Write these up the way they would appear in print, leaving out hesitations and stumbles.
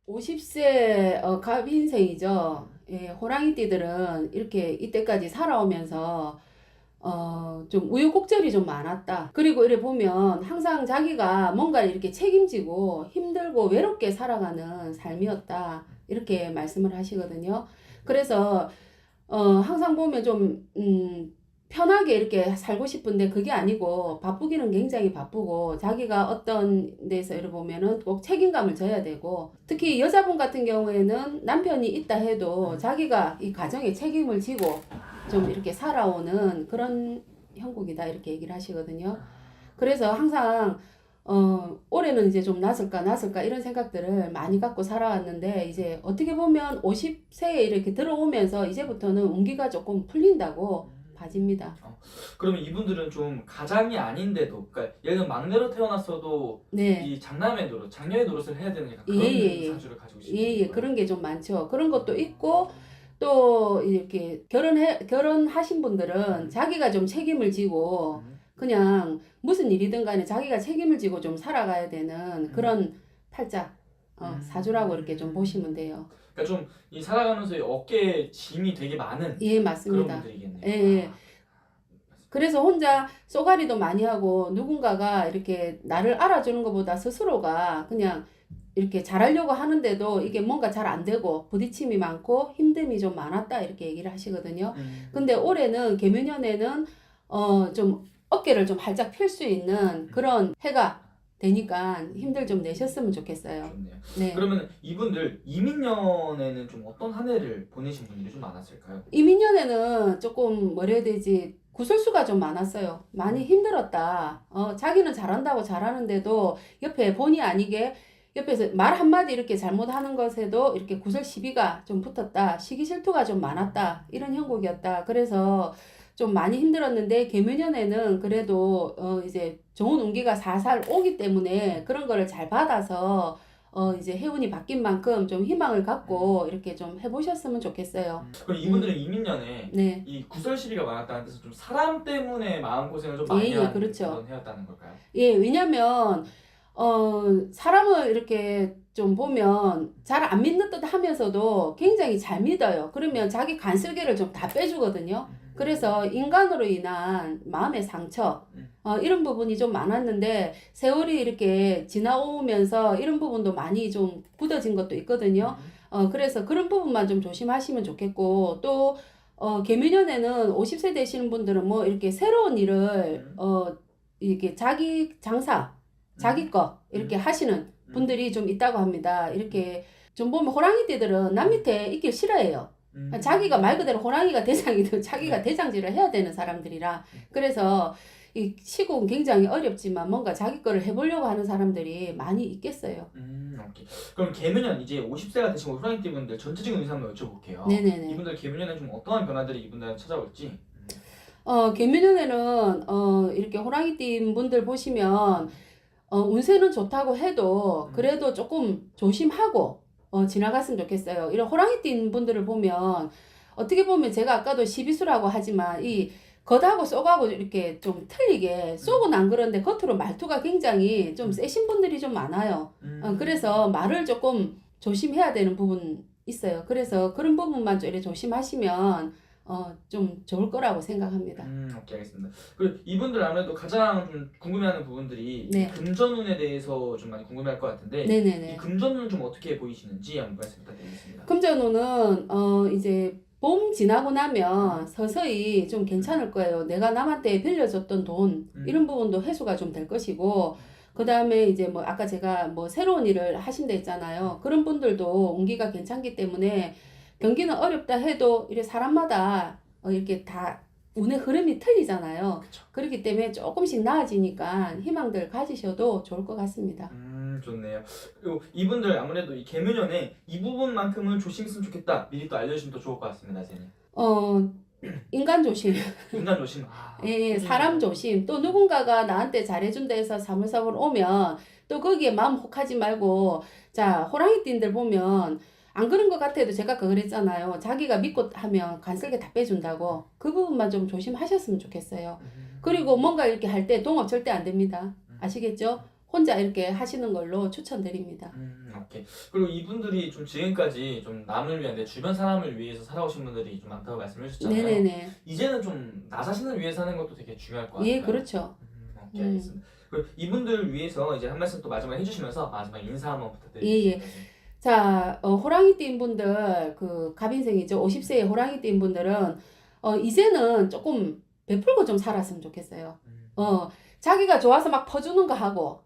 50세 갑 인생이죠. 예, 호랑이띠들은 이렇게 이때까지 살아오면서 좀 우여곡절이 좀 많았다. 그리고 이래 보면 항상 자기가 뭔가 이렇게 책임지고 힘들고 외롭게 살아가는 삶이었다. 이렇게 말씀을 하시거든요. 그래서 항상 보면 좀 편하게 이렇게 살고 싶은데 그게 아니고 바쁘기는 굉장히 바쁘고 자기가 어떤 데서 이렇게 보면은 꼭 책임감을 져야 되고 특히 여자분 같은 경우에는 남편이 있다 해도 자기가 이 가정에 책임을 지고 좀 이렇게 살아오는 그런 형국이다 이렇게 얘기를 하시거든요. 그래서 항상 올해는 이제 좀 나을까 이런 생각들을 많이 갖고 살아왔는데 이제 어떻게 보면 50세에 이렇게 들어오면서 이제부터는 운기가 조금 풀린다고 봐집니다. 그러면 이분들은 좀 가장이 아닌데도, 그러니까 얘는 막내로 태어났어도 네. 이 장남의 노릇, 장녀의 노릇을 해야 되는 약간 그런 예. 사주를 가지고 계신 예, 거예요. 그런 게 좀 많죠. 그런 것도 있고 또 이렇게 결혼하신 분들은 자기가 좀 책임을 지고 그냥 무슨 일이든 간에 자기가 책임을 지고 좀 살아가야 되는 그런 팔자 사주라고 이렇게 좀 보시면 돼요. 그러니까 좀 이 살아가면서 어깨에 짐이 되게 많은 예, 그런 맞습니다. 분들이겠네요. 예. 그래서 혼자 쏘가리도 많이 하고 누군가가 이렇게 나를 알아주는 것보다 스스로가 그냥 이렇게 잘하려고 하는데도 이게 뭔가 잘 안 되고 부딪힘이 많고 힘듦이 좀 많았다 이렇게 얘기를 하시거든요. 근데 올해는 개묘년에는 좀 어깨를 좀 활짝 펼 수 있는 그런 해가 되니까 힘들 좀 내셨으면 좋겠어요. 좋네요. 네. 그러면 이분들 이민년에는 좀 어떤 한 해를 보내신 분들이 좀 많았을까요? 이민년에는 조금 뭐라 해야 되지 구설수가 좀 많았어요. 많이 힘들었다. 자기는 잘한다고 잘하는데도 옆에 본의 아니게 옆에서 말 한마디 이렇게 잘못하는 것에도 이렇게 구설 시비가 좀 붙었다. 시기 질투가 좀 많았다. 이런 형국이었다. 그래서 좀 많이 힘들었는데 개묘년에는 그래도 이제 좋은 운기가 살살 오기 때문에 그런 거를 잘 받아서 이제 해운이 바뀐 만큼 좀 희망을 갖고 이렇게 좀 해보셨으면 좋겠어요. 그럼 이분들은 이민년에 네. 이 구설 시비가 많았다는 뜻은 좀 사람 때문에 마음고생을 좀 많이 예, 하는 그렇죠. 그런 해였다는 걸까요? 예, 왜냐면 사람을 이렇게 좀 보면 잘 안 믿는 듯 하면서도 굉장히 잘 믿어요. 그러면 자기 간슬개를 좀 다 빼주거든요. 그래서 인간으로 인한 마음의 상처, 이런 부분이 좀 많았는데 세월이 이렇게 지나오면서 이런 부분도 많이 좀 굳어진 것도 있거든요. 그래서 그런 부분만 좀 조심하시면 좋겠고 또 개미년에는 50세 되시는 분들은 뭐 이렇게 새로운 일을 이렇게 자기 장사 자기 거 이렇게 하시는 분들이 좀 있다고 합니다. 이렇게 좀 보면 호랑이띠들은 남 밑에 있길 싫어해요. 자기가 말 그대로 호랑이가 대장이든 자기가 대장질을 해야 되는 사람들이라 그래서 이 시국은 굉장히 어렵지만 뭔가 자기 거를 해보려고 하는 사람들이 많이 있겠어요. 오케이. 그럼 개묘년 이제 50세가 되신 호랑이띠 분들 전체적인 의사 한번 여쭤볼게요. 네네네. 이분들 개묘년에 좀 어떠한 변화들이 이분들한테 찾아올지. 개묘년에는 이렇게 호랑이띠 분들 보시면 운세는 좋다고 해도 그래도 조금 조심하고 지나갔으면 좋겠어요. 이런 호랑이띠 분들을 보면 어떻게 보면 제가 아까도 시비수라고 하지만 이 겉하고 속하고 이렇게 좀 틀리게 속은 안 그런데 겉으로 말투가 굉장히 좀 세신 분들이 좀 많아요. 그래서 말을 조금 조심해야 되는 부분 있어요. 그래서 그런 부분만 좀 이렇게 조심하시면 좀 좋을 거라고 생각합니다. 오케이, 알겠습니다. 그리고 이분들 아무래도 가장 좀 궁금해하는 부분들이 네. 금전운에 대해서 좀 많이 궁금해할 것 같은데 네네네. 이 금전운은 좀 어떻게 보이시는지 한번 말씀 부탁드리겠습니다. 금전운은 이제 봄 지나고 나면 서서히 좀 괜찮을 거예요. 내가 남한테 빌려줬던 돈 이런 부분도 회수가 좀 될 것이고 그 다음에 이제 뭐 아까 제가 뭐 새로운 일을 하신다 했잖아요. 그런 분들도 운기가 괜찮기 때문에 경기는 어렵다 해도 이렇게 사람마다 이렇게 다 운의 흐름이 틀리잖아요. 그쵸. 그렇기 때문에 조금씩 나아지니까 희망들 가지셔도 좋을 것 같습니다. 좋네요. 그리고 이분들 아무래도 이 개묘년에 이 부분만큼은 조심했으면 좋겠다. 미리 또 알려주시면 더 좋을 것 같습니다, 선생님. 인간 조심. 인간 조심. 예, 사람 조심. 또 누군가가 나한테 잘해준다 해서 사물사물 오면 또 거기에 마음 혹하지 말고 자, 호랑이띠들 보면 안 그런 것 같아도 제가 그랬잖아요. 자기가 믿고 하면 간슬게 다 빼준다고. 그 부분만 좀 조심하셨으면 좋겠어요. 그리고 뭔가 이렇게 할 때 동업 절대 안 됩니다. 아시겠죠? 혼자 이렇게 하시는 걸로 추천드립니다. 오케이. 그리고 이분들이 좀 지금까지 좀 남을 위한 내 주변 사람을 위해서 살아오신 분들이 좀 많다고 말씀해 주셨잖아요. 네네네. 이제는 좀 나 자신을 위해 사는 것도 되게 중요할 것 같아요. 예, 그렇죠. 오케이, 알겠습니다. 그리고 이분들 위해서 이제 한 말씀 또 마지막에 해주시면서 마지막 인사 한번 예, 부탁드리겠습니다. 자, 호랑이띠인 분들, 그 갑인생이죠. 50세의 호랑이띠인 분들은 이제는 조금 베풀고 좀 살았으면 좋겠어요. 자기가 좋아서 막 퍼주는 거 하고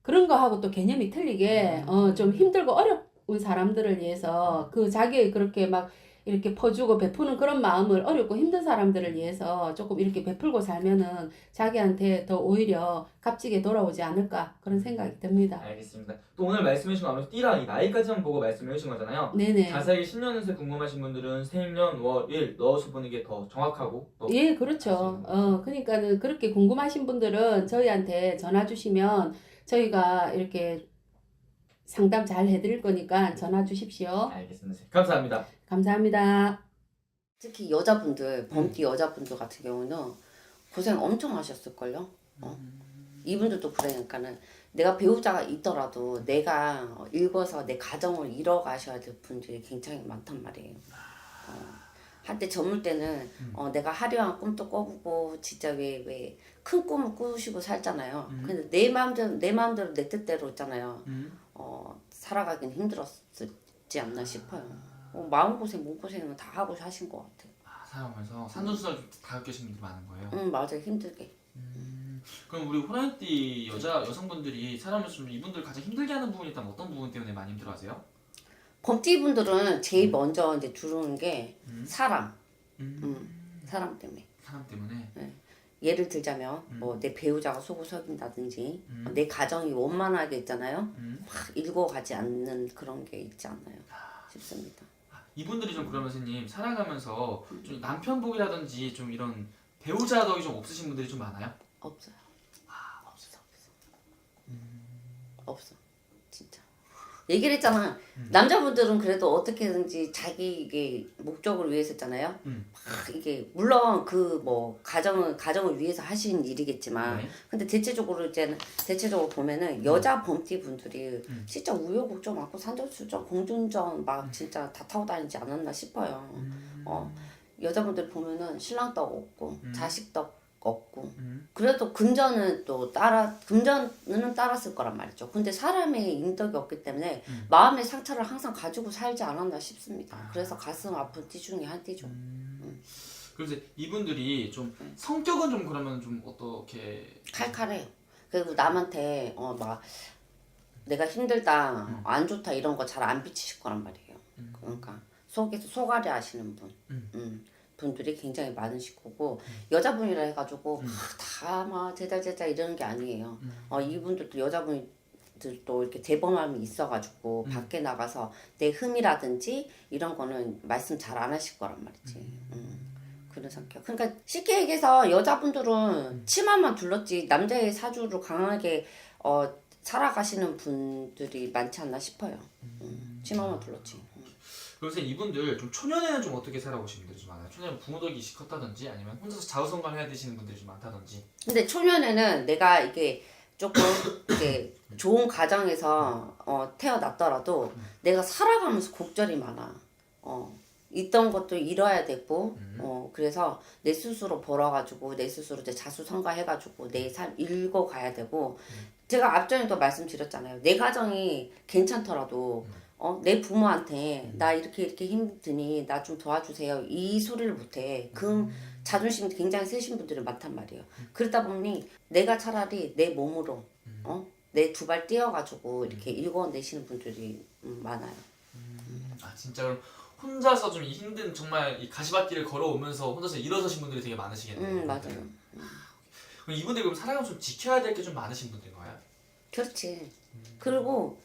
그런 거 하고 또 개념이 틀리게 좀 힘들고 어려운 사람들을 위해서 그 자기 그렇게 막 이렇게 퍼주고 베푸는 그런 마음을 어렵고 힘든 사람들을 위해서 조금 이렇게 베풀고 살면은 자기한테 더 오히려 값지게 돌아오지 않을까 그런 생각이 듭니다. 알겠습니다. 또 오늘 말씀해주신 아무래도 띠랑 이 나이까지만 보고 말씀해 주신 거잖아요. 네네. 자세히 신년운세 궁금하신 분들은 생년, 월, 일 넣어서 보는 게 더 정확하고 또 예, 그렇죠. 그러니까는 그렇게 궁금하신 분들은 저희한테 전화 주시면 저희가 이렇게 상담 잘 해드릴 거니까 전화 주십시오. 알겠습니다. 감사합니다. 감사합니다. 특히 여자분들, 범띠 여자분들 같은 경우는 고생 엄청 하셨을걸요. 이분들도 그러니까는 내가 배우자가 있더라도 내가 읽어서 내 가정을 이뤄가셔야 될 분들이 굉장히 많단 말이에요. 한때 젊을 때는 내가 화려한 꿈도 꿔보고 진짜 왜 큰 꿈을 꾸시고 살잖아요. 근데 내 마음대로 내 뜻대로 있잖아요. 살아가긴 힘들었지 않나 싶어요. 마음고생 몸고생은 다 하고 사신 것 같아요. 살아오면서 산전수전 다 겪으신 분들이 많은 거예요. 맞아요. 힘들게. 그럼 우리 호랑이띠 여성분들이 살아오면서 좀 이분들 가장 힘들게 하는 부분이 있다면 어떤 부분 때문에 많이 힘들어하세요? 범띠 분들은 제일 먼저 이제 들어오는 게 사람. 사람 때문에. 사람 때문에. 예를 들자면 뭐 내 배우자가 속을 썩인다든지 내 가정이 원만하게 있잖아요. 막 읽어가지 않는 그런 게 있지 않나요 싶습니다. 이분들이 좀 그러면 선생님 살아가면서 좀 남편복이라든지 좀 이런 배우자 덕이 좀 없으신 분들이 좀 많아요? 없어요. 없어. 진짜. 얘기를 했잖아. 남자분들은 그래도 어떻게든지 자기 이게 목적을 위해서 했잖아요. 막 이게 물론 그 뭐 가정을 위해서 하신 일이겠지만, 네. 근데 대체적으로 보면은 여자 범띠 분들이 진짜 우여곡절 많고 산전수전, 공중전 막 진짜 다 타고 다니지 않았나 싶어요. 여자분들 보면은 신랑 떡 없고 자식 떡 없고 그래도 금전은 따랐을 거란 말이죠. 근데 사람의 인덕이 없기 때문에 마음의 상처를 항상 가지고 살지 않았나 싶습니다. 그래서 가슴 아픈 띠 중에 한 띠죠. 그래서 이분들이 좀 성격은 좀 그러면 좀 어떻게 칼칼해요. 그리고 남한테 막 내가 힘들다, 안 좋다 이런 거 잘 안 비치실 거란 말이에요. 그러니까 속에서 속앓이 하시는 분들이 굉장히 많으실 거고 여자분이라 해가지고 다 막 제자 이러는 게 아니에요. 이분들도 여자분들도 이렇게 대범함이 있어가지고 밖에 나가서 내 흠이라든지 이런 거는 말씀 잘 안 하실 거란 말이지. 그런 성격. 그러니까 쉽게 얘기해서 여자분들은 치마만 둘렀지 남자의 사주로 강하게 살아가시는 분들이 많지 않나 싶어요. 치마만 둘렀지. 그래서 이분들 좀 초년에는 좀 어떻게 살아오신 분들이 좀 많아요? 초년에 부모덕이 컸다든지 아니면 혼자서 자우성가를 해야 되시는 분들이 좀 많다든지. 근데 초년에는 내가 이게 조금 이게 좋은 가정에서 태어났더라도 내가 살아가면서 곡절이 많아. 있던 것도 잃어야 되고 그래서 내 스스로 벌어가지고 내 스스로 이제 자수성가해가지고 내 삶 읽어가야 되고 제가 앞전에도 말씀드렸잖아요. 내 가정이 괜찮더라도 내 부모한테 나 이렇게 힘드니 나 좀 도와주세요 이 소리를 못해. 그 자존심이 굉장히 세신 분들이 많단 말이에요. 그러다 보니 내가 차라리 내 몸으로 내 두 발 띄어가지고 이렇게 읽어내시는 분들이 많아요. 아 진짜 그럼 혼자서 좀 힘든 정말 이 가시밭길을 걸어오면서 혼자서 일어서신 분들이 되게 많으시겠네요. 맞아요. 그럼 이분들 그럼 살아가면서 좀 지켜야 될 게 좀 많으신 분들인가요? 그렇지. 그리고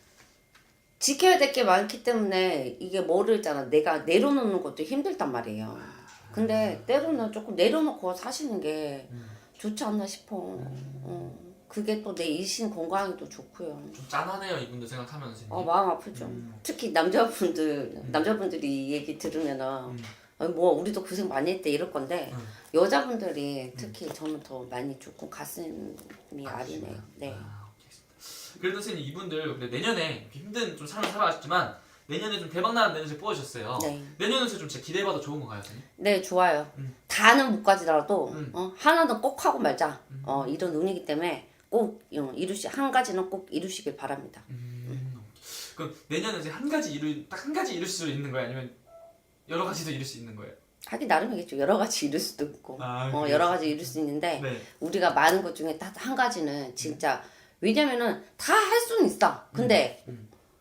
지켜야 될 게 많기 때문에 이게 뭐를 있잖아. 내가 내려놓는 것도 힘들단 말이에요. 근데 때로는 조금 내려놓고 사시는 게 좋지 않나 싶어. 그게 또 내 이신 건강에도 좋고요. 좀 짠하네요 이분들 생각하면 선생님. 마음 아프죠. 특히 남자분들이 이 얘기 들으면은 뭐 우리도 고생 많이 했대 이럴 건데 여자분들이 특히 저는 더 많이 조금 가슴이 아리네요. 네. 그래도 선생님 이분들 근데 내년에 이렇게 힘든 좀 삶을 살아가셨지만 내년에 좀 대박나는 내년을 뽑아주셨어요. 네. 내년은 좀 진짜 기대해봐도 좋은 건가요, 선생님? 네, 좋아요. 다는 못 가지더라도 하나는 꼭 하고 말자. 이런 운이기 때문에 꼭 한 가지는 꼭 이루시길 바랍니다. 그럼 내년은 이제 딱 한 가지 이룰 수 있는 거예요? 아니면 여러 가지도 이룰 수 있는 거예요? 하기 나름이겠죠. 여러 가지 이룰 수도 있고, 그래요? 여러 가지 이룰 수 있는데 네. 우리가 많은 것 중에 딱 한 가지는 진짜 왜냐면은 다 할 수는 있어. 근데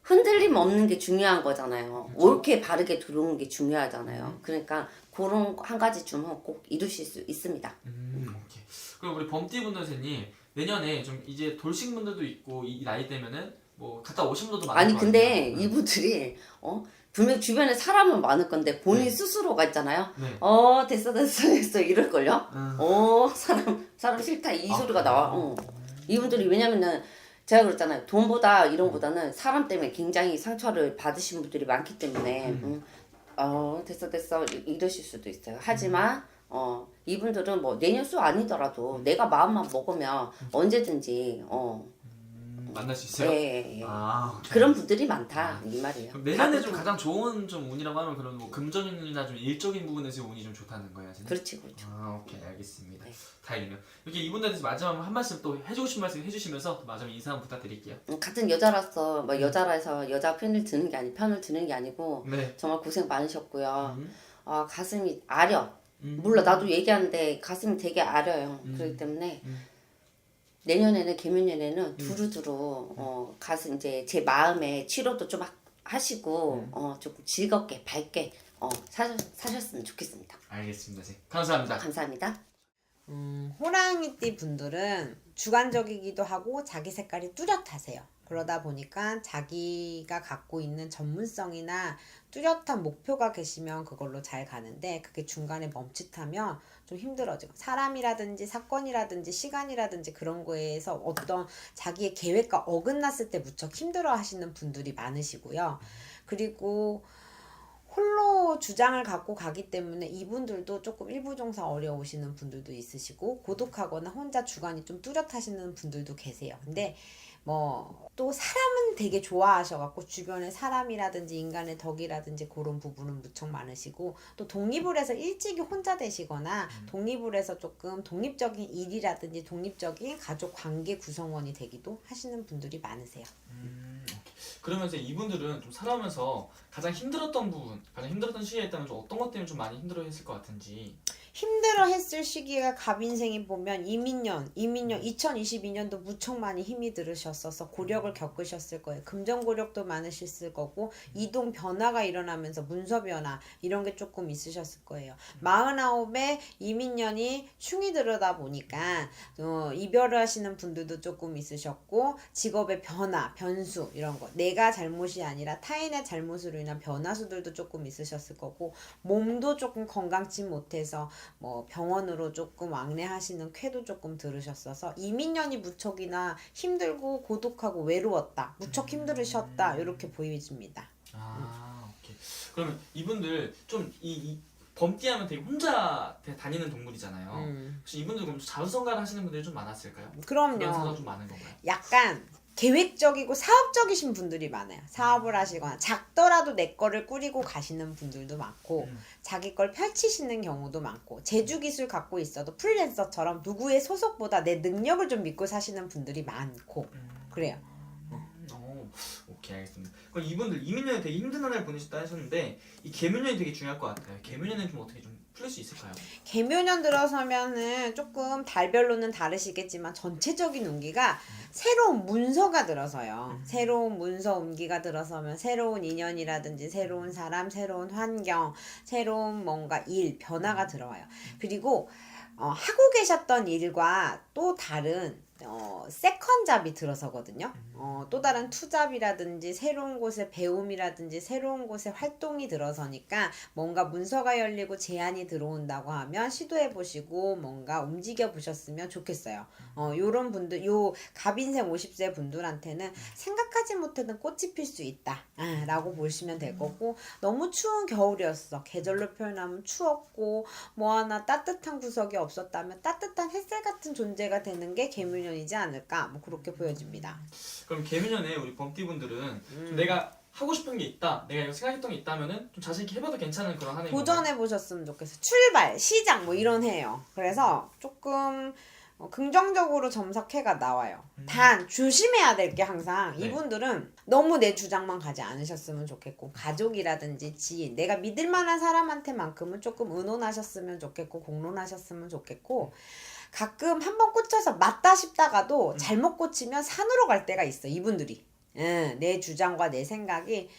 흔들림 없는 게 중요한 거잖아요. 그쵸. 옳게 바르게 들어오는 게 중요하잖아요. 그러니까 그런 한 가지 쯤은 꼭 이루실 수 있습니다. 오케이. 그럼 우리 범띠분들 선생님 내년에 좀 이제 돌싱 분들도 있고 이 나이 때면은 뭐 갔다 오신 분들도 많을 아니 거 근데 아니에요? 이분들이 분명 주변에 사람은 많을 건데 본인 스스로가 있잖아요. 네. 됐어 이럴걸요. 사람 싫다 이 소리가 나와. 이분들이 왜냐면은 제가 그랬잖아요. 돈보다 이런 거보다는 사람 때문에 굉장히 상처를 받으신 분들이 많기 때문에 됐어 이러실 수도 있어요. 하지만 이분들은 뭐 내년 수 아니더라도 내가 마음만 먹으면 언제든지 만날 수 있어요? 예. 오케이. 그런 분들이 많다 이 말이에요. 그럼 내년에 좀 가장 좋은 좀 운이라고 하면 그런 뭐 금전이나 좀 일적인 부분에서 운이 좀 좋다는 거예요, 선생님? 그렇죠. 오케이 알겠습니다. 네. 다행이네요. 이렇게 이분들한테 마지막 한 말씀 또 해주고 싶은 말씀 해주시면서 마지막 인사 한번 부탁드릴게요. 같은 여자라서 뭐 여자라서 여자 편을 드는 게 아니고 네. 정말 고생 많으셨고요. 가슴이 아려. 몰라 나도 얘기하는데 가슴이 되게 아려요. 그렇기 때문에 내년에는 개묘년에는 두루두루 가슴 이제 제 마음의 치료도 좀 하시고 조금 즐겁게 밝게 사셨으면 좋겠습니다. 알겠습니다, 선생님. 감사합니다. 감사합니다. 호랑이띠 분들은 주관적이기도 하고 자기 색깔이 뚜렷하세요. 그러다 보니까 자기가 갖고 있는 전문성이나 뚜렷한 목표가 계시면 그걸로 잘 가는데 그게 중간에 멈칫하면 좀 힘들어지고 사람이라든지 사건이라든지 시간이라든지 그런 거에서 어떤 자기의 계획과 어긋났을 때 무척 힘들어 하시는 분들이 많으시고요. 그리고 홀로 주장을 갖고 가기 때문에 이분들도 조금 일부종사 어려우시는 분들도 있으시고 고독하거나 혼자 주관이 좀 뚜렷하시는 분들도 계세요. 근데 뭐 또 사람은 되게 좋아하셔갖고 주변에 사람이라든지 인간의 덕이라든지 그런 부분은 무척 많으시고 또 독립을 해서 일찍이 혼자 되시거나 독립을 해서 조금 독립적인 일이라든지 독립적인 가족 관계 구성원이 되기도 하시는 분들이 많으세요. 그러면서 이분들은 좀 살아오면서 가장 힘들었던 부분, 가장 힘들었던 시기가 있다면 좀 어떤 것 때문에 좀 많이 힘들어했을 것 같은지. 힘들어 했을 시기가 갑인생이 보면 이민년 2022년도 무척 많이 힘이 들으셨어서 고력을 겪으셨을 거예요. 금전고력도 많으셨을 거고 이동 변화가 일어나면서 문서 변화 이런 게 조금 있으셨을 거예요. 49에 이민년이 충이 들어다 보니까 이별을 하시는 분들도 조금 있으셨고 직업의 변화, 변수 이런 거 내가 잘못이 아니라 타인의 잘못으로 인한 변화수들도 조금 있으셨을 거고 몸도 조금 건강치 못해서 뭐 병원으로 조금 왕래하시는 쾌도 조금 들으셨어서 이민년이 무척이나 힘들고 고독하고 외로웠다. 무척 힘들으셨다. 이렇게 보여집니다. 오케이. 그러면 이분들 좀 이 범띠하면 되게 혼자 다니는 동물이잖아요. 혹시 이분들 그럼 자수성가를 하시는 분들이 좀 많았을까요? 그런 사람 그럼요. 좀 많은 건가요? 약간 계획적이고 사업적이신 분들이 많아요. 사업을 하시거나 작더라도 내 거를 꾸리고 가시는 분들도 많고 자기 걸 펼치시는 경우도 많고 제주기술 갖고 있어도 프리랜서처럼 누구의 소속보다 내 능력을 좀 믿고 사시는 분들이 많고 그래요. 오케이 알겠습니다. 그럼 이분들 이민년에 되게 힘든 한 해 보내셨다 하셨는데 이 개묘년이 되게 중요할 것 같아요. 개묘년은 좀 어떻게 좀 풀릴 수 있을까요? 개묘년 들어서면은 조금 달별로는 다르시겠지만 전체적인 운기가 새로운 문서가 들어서요. 새로운 문서 운기가 들어서면 새로운 인연이라든지 새로운 사람, 새로운 환경, 새로운 뭔가 일, 변화가 들어와요. 그리고 하고 계셨던 일과 또 다른 세컨잡이 들어서거든요. 또 다른 투잡이라든지 새로운 곳의 배움이라든지 새로운 곳의 활동이 들어서니까 뭔가 문서가 열리고 제안이 들어온다고 하면 시도해보시고 뭔가 움직여보셨으면 좋겠어요. 요런 분들, 요 갑인생 50세 분들한테는 생각하지 못했던 꽃이 필 수 있다 라고 보시면 될 거고 너무 추운 겨울이었어. 계절로 표현하면 추웠고 뭐 하나 따뜻한 구석이 없었다면 따뜻한 햇살 같은 존재가 되는 게 개묘년 개묘년이지 않을까 뭐 그렇게 보여집니다. 그럼 개묘년에 우리 범띠분들은 좀 내가 하고 싶은 게 있다, 내가 이거 생각했던 게 있다면은 좀 자신 있게 해봐도 괜찮은 그런 한 해인 건가요? 도전해 보셨으면 좋겠어요. 출발, 시작 뭐 이런 해예요. 그래서 조금 긍정적으로 점석해가 나와요. 단 조심해야 될 게 항상 네. 이분들은 너무 내 주장만 가지 않으셨으면 좋겠고 가족이라든지 지인, 내가 믿을 만한 사람한테만큼은 조금 의논하셨으면 좋겠고 공론하셨으면 좋겠고 가끔 한번 꽂혀서 맞다 싶다가도 잘못 꽂히면 산으로 갈 때가 있어 이분들이. 내 주장과 내 생각이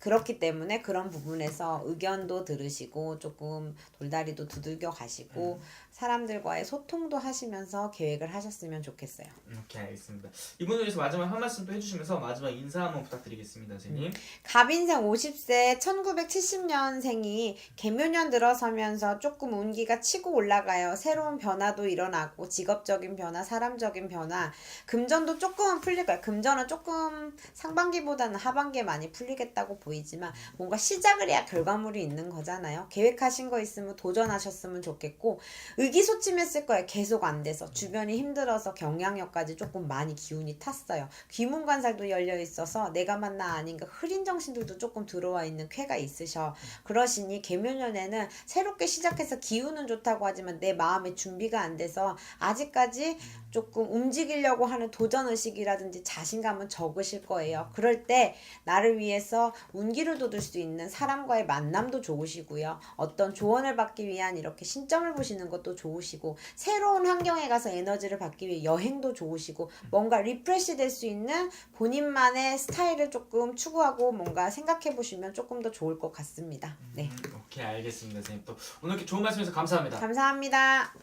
그렇기 때문에 그런 부분에서 의견도 들으시고 조금 돌다리도 두들겨 가시고 사람들과의 소통도 하시면서 계획을 하셨으면 좋겠어요. 오케이, 알겠습니다. 이분을 위해서 마지막 한 말씀 또 해주시면서 마지막 인사 한번 부탁드리겠습니다, 선생님. 갑인생 50세 1970년생이 개묘년 들어서면서 조금 운기가 치고 올라가요. 새로운 변화도 일어나고 직업적인 변화, 사람적인 변화, 금전도 조금은 풀릴 거예요. 금전은 조금 상반기보다는 하반기에 많이 풀리겠다고 보이지만 뭔가 시작을 해야 결과물이 있는 거잖아요. 계획하신 거 있으면 도전하셨으면 좋겠고 의기소침했을 거예요. 계속 안 돼서 주변이 힘들어서 경량력까지 조금 많이 기운이 탔어요. 귀문관살도 열려 있어서 내가 맞나 아닌가 흐린 정신들도 조금 들어와 있는 쾌가 있으셔. 그러시니 개묘년에는 새롭게 시작해서 기운은 좋다고 하지만 내 마음의 준비가 안 돼서 아직까지 조금 움직이려고 하는 도전의식이라든지 자신감은 적으실 거예요. 그럴 때 나를 위해서 운기를 돋을 수 있는 사람과의 만남도 좋으시고요. 어떤 조언을 받기 위한 이렇게 신점을 보시는 것도 좋으시고 새로운 환경에 가서 에너지를 받기 위해 여행도 좋으시고 뭔가 리프레시 될 수 있는 본인만의 스타일을 조금 추구하고 뭔가 생각해 보시면 조금 더 좋을 것 같습니다. 네, 오케이, 알겠습니다, 선생님. 또 오늘 이렇게 좋은 말씀해서 감사합니다. 감사합니다.